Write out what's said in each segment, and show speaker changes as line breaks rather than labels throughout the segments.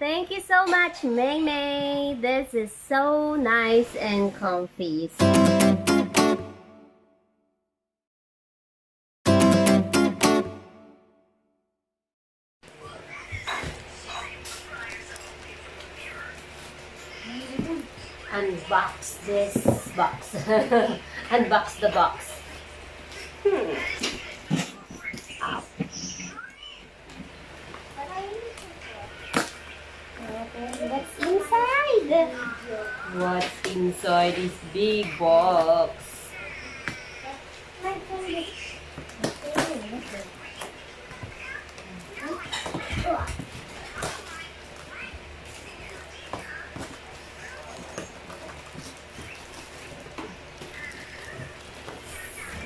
Thank you so much, Mei Mei. This is so nice and comfy. Unbox this box. Unbox the box. Ow. What's inside? What's inside this big box?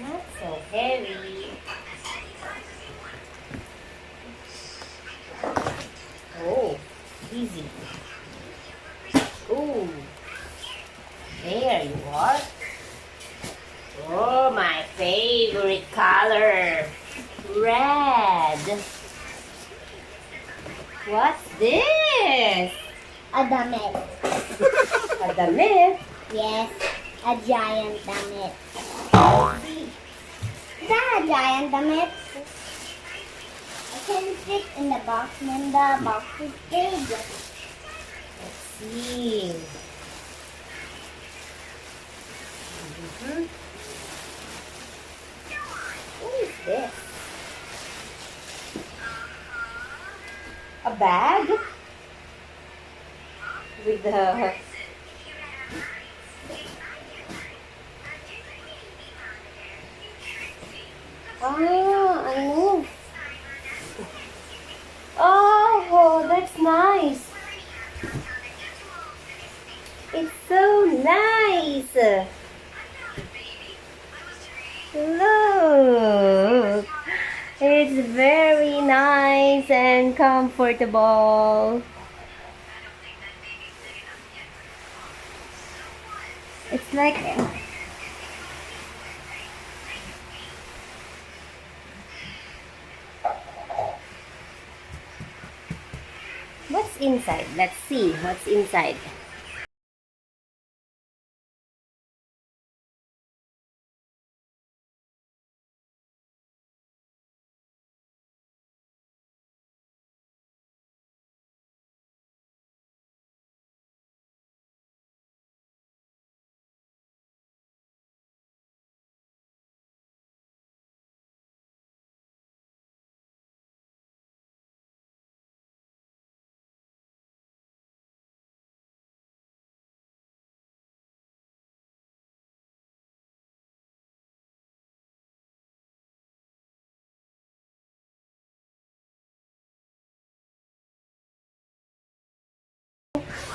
Not so heavy. Oh, easy. Ooh, there you are. Oh, my favorite color, red. What's this?
A damit.
A damit?
Yes, a giant damit. Is that a giant damit? I can fit in the box when the box is big.
Let's see. What is this? A bag? With the... Ah, I know. Oh, that's nice. It's so nice. Look. It's very nice and comfortable. It's like... What's inside? Let's see what's inside.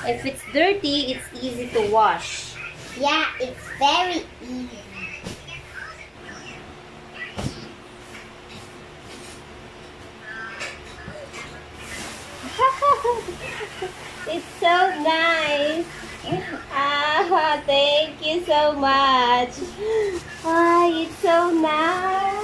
If it's dirty, it's easy to wash.
Yeah, it's very easy.
It's so nice. Ah, thank you so much. Ah, it's so nice.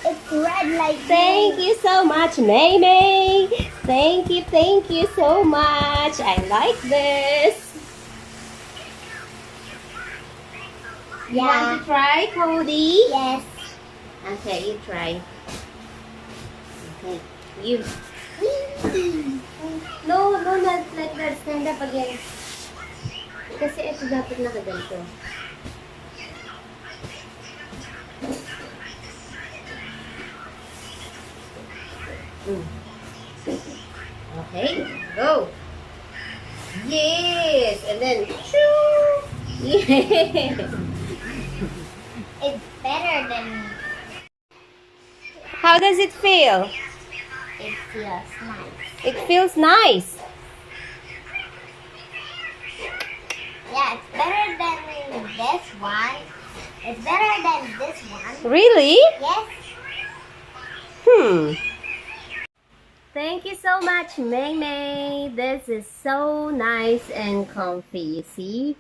It's red like
Thank you so much, Mei Mei. Thank you so much. I like this. You want to try, Cody?
Yes.
Okay, you try. Okay, you. No, not like that. Stand up again. Kasi ito dapat nakaganto. Okay, go. Yes, and then shoo. Yeah.
It's better than
How does it feel?
it feels nice.
It feels nice.
Yeah, it's better than this one. It's better than this one.
Really?
Yes.
Thank you so much, Mei Mei. This is so nice and comfy, you see?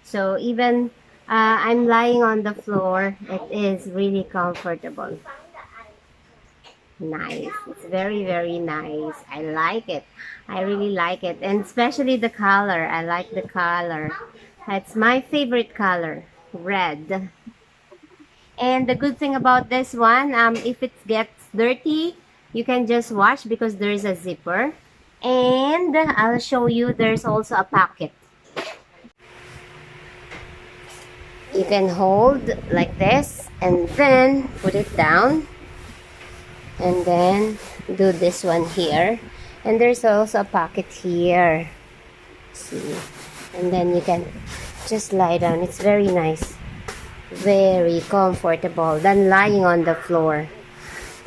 So even I'm lying on the floor, it is really comfortable. Nice. It's very, very nice. I like it. I really like it. And especially the color. I like the color. That's my favorite color. Red. And the good thing about this one, if it gets dirty, you can just wash because there's a zipper. And I'll show you there's also a pocket. You can hold like this and then put it down. And then do this one here. And there's also a pocket here. See? And then you can just lie down. It's very nice. Very comfortable than lying on the floor.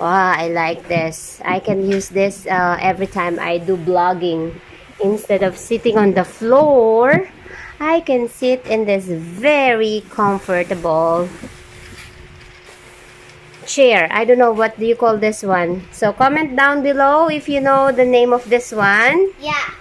Wow, I like this. I can use this every time I do blogging. Instead of sitting on the floor, I can sit in this very comfortable chair. I don't know what do you call this one. So comment down below if you know the name of this one.
Yeah.